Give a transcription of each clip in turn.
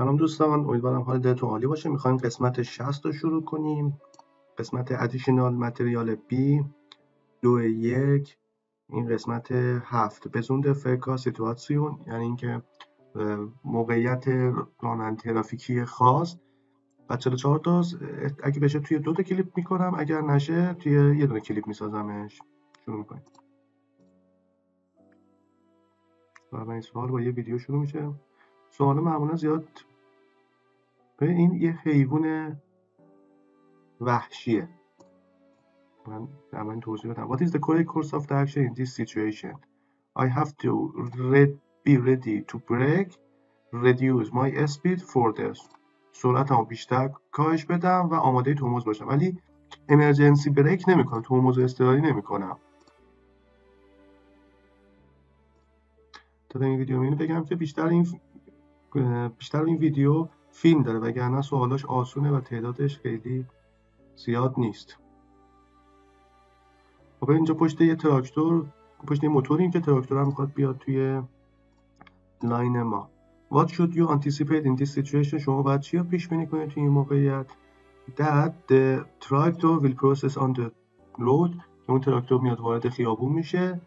سلام دوستان، امیدوارم حال دلتون عالی باشه. میخوایم قسمت 60 رو شروع کنیم. قسمت ادیشنال متریال B 2.1. این قسمت 7 بزوند فرکا سیتواسیون، یعنی اینکه موقعیت راننده ترافیکی خاص و 44 تا اگه بشه توی 2 تا کلیپ میکنم، اگر نشه توی یه دونه کلیپ میسازمش. شروع میکنیم. و این سوال با یه ویدیو شروع میشه. سوال معمولا زیاد این یه حیوان وحشیه. من در من توضیح بدم. What is the correct course of the action in this situation? I have to be ready to brake, reduce my speed further. سرعتمو بیشتر کاهش بدم و آماده ترمز باشم. ولی امرجنسی بریک نمیکنم، ترمز اضطراری نمیکنم. تا این ویدیو اینو بگم که بیشتر این ویدیو فیلم داره، وگرنه سوالاش آسونه و تعدادش خیلی زیاد نیست. خب اینجا پشت یه تراکتور، پشت یه موتوریم که تراکتور هم میخواد بیاد توی لاین ما. What should you anticipate in this situation? شما باید چی رو پیش بینی کنید توی این موقعیت؟ That the tractor will process on the road. که اون تراکتور میاد وارد خیابون میشه.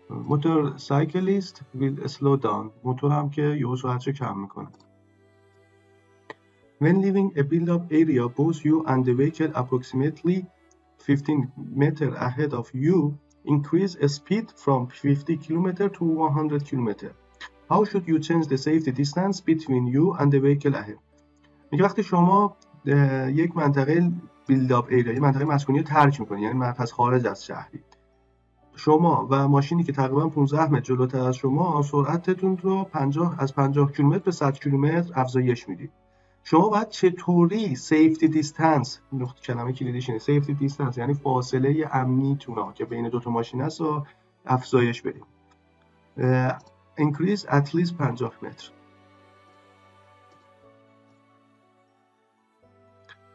Motorcyclist will slow down. موتور هم که یهو سرعتشو کم میکنه. When leaving a build-up area, both you and the vehicle approximately 15 meters ahead of you increase speed from 50 km to 100 km. How should you change the safety distance between you and the vehicle ahead? میگه وقتی شما یک منطقه بیلداپ ایریا، یک منطقه مسکونی رو ترک میکنید، یعنی پس خارج از شهری، شما و ماشینی که تقریبا 15 متر جلوتر از شما سرعتتون رو از 50 کیلومتر به 100 کیلومتر افزایش میدید. شما باید چطوری سیفتی دیستنس، نقطه کلمه کلیدیش اینه، سیفتی دیستنس یعنی فاصله امنیتون که بین دو تا ماشین هست رو افزایش بدید. increase at least 50 متر.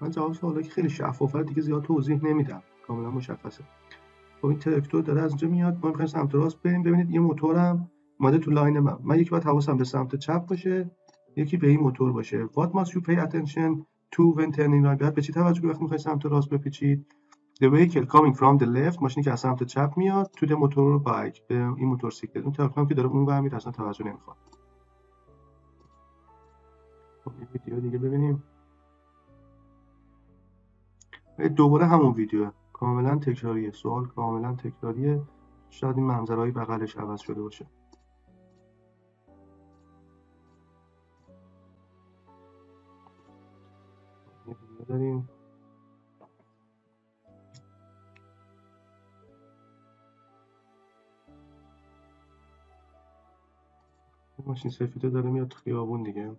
من جواب سوالا که خیلی شفافه دیگه زیاد توضیح نمیدم، کاملا مشخصه. خب این تراکتور داره از اینجا میاد، ما می‌خوایم سمت راست بریم. ببینید یه موتورم اومده تو لاین من یکی باید حواسم به سمت چپ باشه، یکی به این موتور باشه. What must you pay attention to when turning right? باید به چی توجه کنید وقتی می‌خواید سمت راست بپیچید؟ The vehicle coming from the left، ماشینی که از سمت چپ میاد، to the motorbike، به این موتورسیکلت. اون تراکتور که داره اون ور میره اصلا توجه نمی‌خواد. خب این ویدیو دیگه ببینیم. دوباره همون ویدیو کاملا تکراریه، سوال کاملا تکراریه. شاید این منظرهای بغلش عوض شده باشه. یه ویدیو داریم. ماشین سفیده داره میاد خیابون دیگه.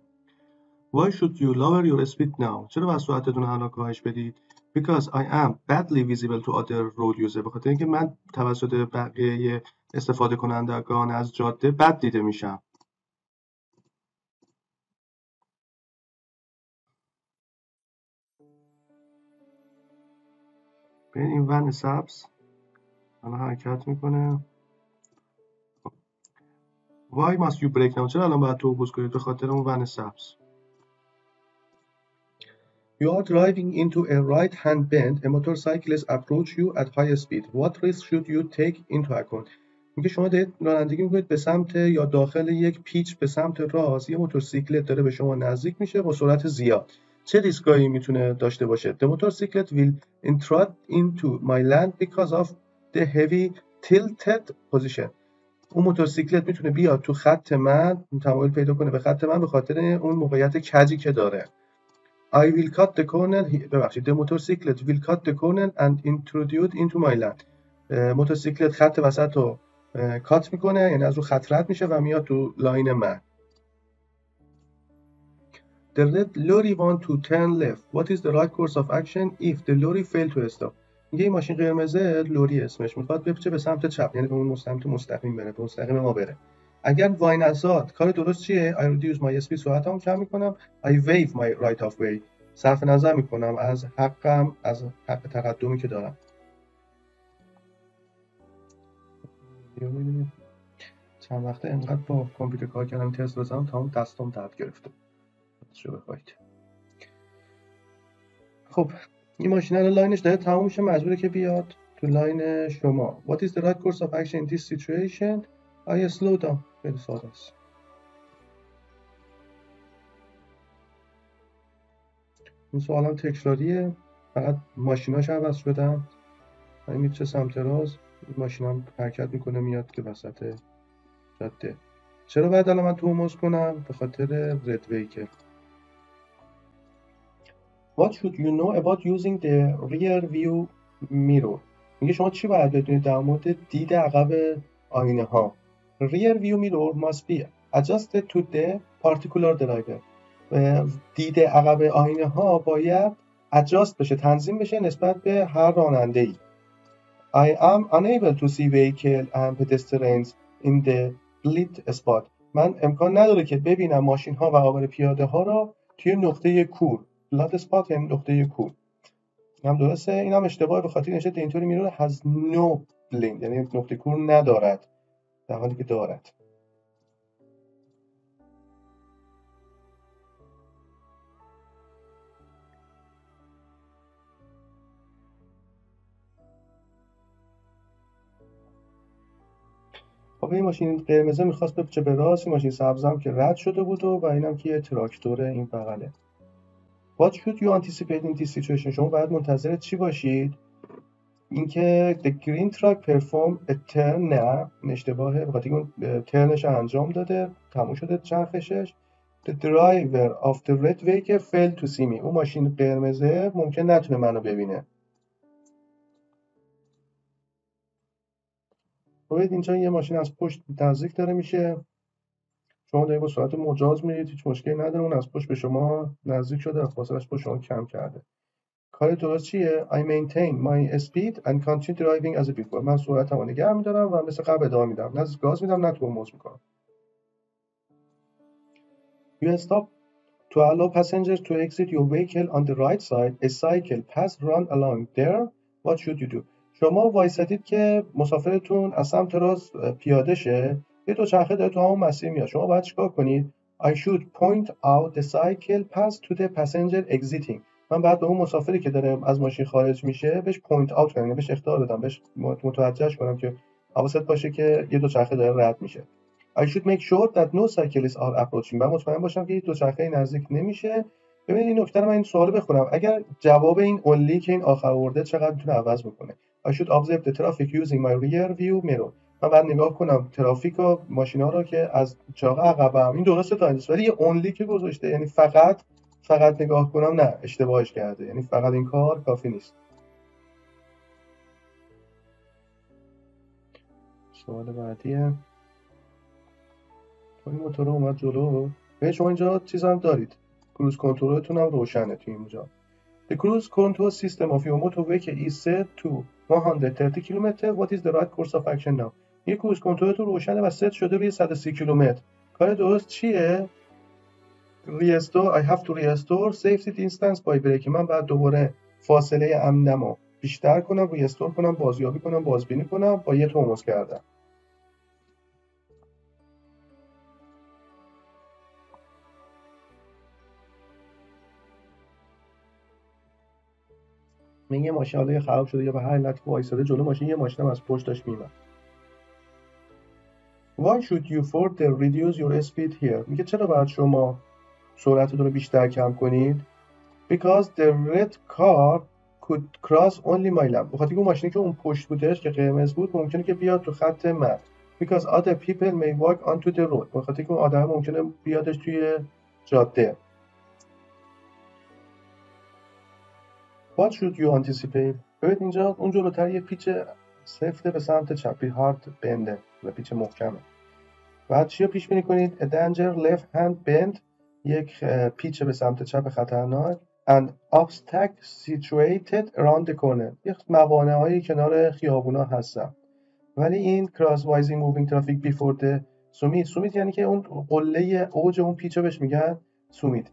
Why should you lower your speed now? چرا باید سرعتتون الان کاهش بدید؟ Because I am badly visible to other road users. به خاطر اینکه من توسط بقیه استفاده کنندگان از جاده بد دیده میشم. ببین این ون سبز الان حرکت میکنه. Why must you brake now? چرا الان باید ترمز کنید؟ به خاطر اون ون سبز. You are driving into a right-hand bend. A motorcyclist approach you at high speed. What risk should you take into account? میگه شما دارید رانندگی میکنید به سمت یا داخل یک پیچ به سمت راست، یه موتورسیکلت داره به شما نزدیک میشه با سرعت زیاد. چه ریسکایی میتونه داشته باشه؟ The motorcyclet will intrude into my lane because of the heavy tilted position. اون موتورسیکلت میتونه بیاد تو خط من، تمایل پیدا کنه به خط من به خاطر اون موقعیت کجی که داره. I will cut the corner. ببخشید. The motorcyclet will cut the corner and introduce into my lane. موتورسیکلت خط وسط رو کات میکنه، یعنی از رو خط رد میشه و میاد تو لاین من. The red lorry want to turn left. What is the right course of action if the lorry fail to stop? میگه این ماشین قرمزه لوری اسمش میخواد بپیچه به سمت چپ، یعنی به اون سمت مستقیم بره، به مستقیم ما بره. اگر وای نزاد کار درست چیه؟ I reduce my speed، سرعتمو کم میکنم. I waive my right of way، صرف نظر میکنم از حق تقدمی که دارم. چند وقته انقدر با کامپیوتر کار کردم تست بزنم تا اون دستم درد گرفته. راستشو بخواید. خب این ماشین الان لاینش داره تموم میشه، مجبوره که بیاد تو لاین شما. What is the right course of action in this situation? I slow down. خیلی ساده است. این سوال هم تکراریه، فقط ماشیناش عوض شدن. این میره سمت راست، ماشین هم حرکت میکنه میاد که وسط جاده. چرا باید الان من ترمز کنم؟ به خاطر رد ویکل. What should you know about using the rear view mirror؟ میگه شما چی باید بدونید در مورد دید عقب آینه ها. Rear view mirror must be adjusted to the particular driver. دید عقب آینه ها باید adjust بشه، تنظیم بشه نسبت به هر راننده ای. I am unable to see vehicle and pedestrians in the blind spot. من امکان نداره که ببینم ماشین ها و عابر پیاده ها را توی نقطه کور. blind spot یعنی نقطه کور. هم درسته، این هم اشتباهه، به خاطر اینکه اینطوری میره has no blind یعنی نقطه کور ندارد، در حالی که دارد. خب این ماشین قرمزه میخواست بپیچه به راست، این ماشین سبزم که رد شده بود و اینم که یه تراکتور این بغله. What should you anticipate in this situation؟ شما باید منتظر چی باشید؟ اینکه the green truck perform a turn، نه این اشتباهه، بخاطر اون ترنش انجام داده، تموم شده چرخشش. The driver of the red vehicle failed to see me. اون ماشین قرمزه ممکن نتونه منو ببینه. ببینید اینجا یه ماشین از پشت نزدیک داره میشه، شما دارید با سرعت مجاز میرید، هیچ مشکلی نداره، اون از پشت به شما نزدیک شده، فاصله‌اش با شما کم کرده. کار درست چیه؟ I maintain my speed and continue driving as before. من سرعتمو نگه می‌دارم و مثل قبل ادامه میدم، نه گاز میدم نه ترمز میکنم. You stop to allow passengers to exit your vehicle on the right side. A cycle path run along there. What should you do؟ شما وایسادید که مسافرتون از سمت راست پیاده شه، یه دوچرخه داره تو همون مسیر میاد، شما باید چیکار کنید؟ I should point out the cycle path to the passenger exiting. من بعد به اون مسافری که داره از ماشین خارج میشه بهش پوینت اوت کنم، بهش اخطار بدم، بهش متوجهش کنم که حواست باشه که یه دوچرخه داره رد میشه. I should make sure that no cyclists are approaching. من مطمئن باشم که هیچ دوچرخه‌ای نزدیک نمیشه. ببینید این نکته رو من این سوالو بخونم، اگر جواب این only که این آخر آورده چقدر میتونه عوض بکنه. I should observe the traffic using my rear view mirror. من بعد نگاه کنم ترافیک و ماشینا رو که از چراغ عقبم. این درسته تا اینجاست، ولی یه only که گذاشته یعنی فقط نگاه کنم، نه اشتباهش کرده، یعنی فقط این کار کافی نیست. سوال بعدیه. این موتور اومد جلو. ببین شما اینجا چیز هم دارید، کروز کنترلتون هم روشنه توی اینجا. The cruise control system of your motor vehicle is set to 130 km. What is the right course of action now؟ یه کروز کنترلتون روشنه و ست شده روی 130 کیلومتر. کار درست چیه؟ Restore. I have to restore safety distance by braking. من بعد دوباره فاصله امنمو بیشتر کنم، ریستور کنم، بازیابی کنم، بازبینی کنم با یه ترمز کردن. من یه ماشین حالا خراب شده یا به هر علت وایساده جلو ماشین، یه ماشینم از پشت داشت میومد. Why should you further reduce your speed here؟ میگه چرا باید شما سرعتتون رو بیشتر کم کنید؟ Because the red car could cross only my lane. بخاطر اون ماشینی که اون پشت بودش که قرمز بود ممکنه که بیاد تو خط من. Because other people may walk onto the road. بخاطر که اون آدم ممکنه بیادش توی جاده. What should you anticipate؟ ببین اینجا اون جلوتر یه پیچ سفته به سمت چپی، هارد بنده و پیچ محکمه. بعد چی رو پیش بینی کنید؟ A danger left hand bend، یک پیچ به سمت چپ خطرناک. An obstacle situated around the corner، یک موانع های کنار خیابونا هستن. ولی این crosswise moving traffic before the summit یعنی که اون قله اوج اون پیچ رو بهش میگن summit.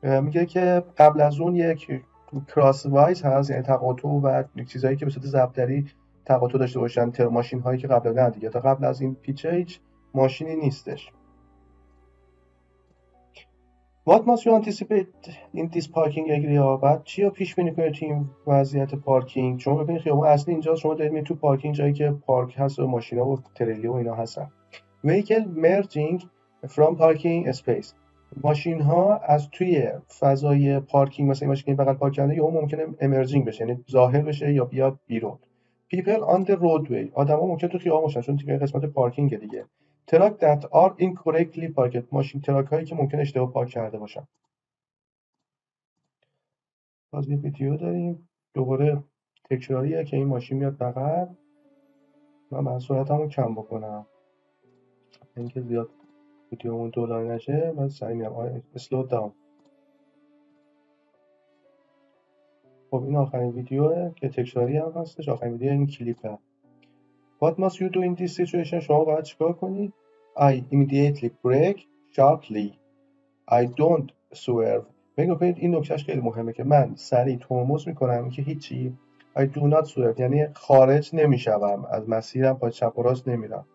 میگه که قبل از اون یک crosswise هست، یعنی تقاطع و چیزایی که به صورت ضربدری تقاطع داشته باشن، ماشین هایی که قبل از دیگه تا قبل از این پیچ هیچ ماشینی نیستش. What must you anticipate in this parking area؟ بعد چی رو پیش بینی کنید تو این وضعیت پارکینگ؟ شما ببینید خیابون اصلی اینجا، شما دارید میرید تو پارکینگ، جایی که پارک هست و ماشینا و تریلی و اینا هستن. Vehicle merging from parking space. ماشین ها از توی فضای پارکینگ، مثلا این ماشین بغل پارک کرده یا ممکنه امرجینگ بشه، یعنی ظاهر بشه یا بیاد بیرون. People on the roadway. آدما ممکنه تو خیابون باشن چون دیگه قسمت پارکینگ دیگه. Truck that are incorrectly parked. ماشین تراک هایی که ممکنه اشتباه پارک کرده باشن. باز یه ویدیو داریم دوباره تکراریه که این ماشین میاد بغل. من سرعتمو کم بکنم اینکه زیاد ویدیومون طولانی نشه. من سعی می‌کنم اسلو داون. خب این آخرین ویدیوه که تکراری هم هستش، آخرین ویدیو این کلیپه. What must you do in this situation؟ شما باید چیکار کنی؟ I immediately brake sharply. I don't swerve. بگو این نکتهش خیلی مهمه که من سریع ترمز میکنم که هیچی. I do not swerve یعنی خارج نمیشوم از مسیرم، با چپ و راست نمیرم.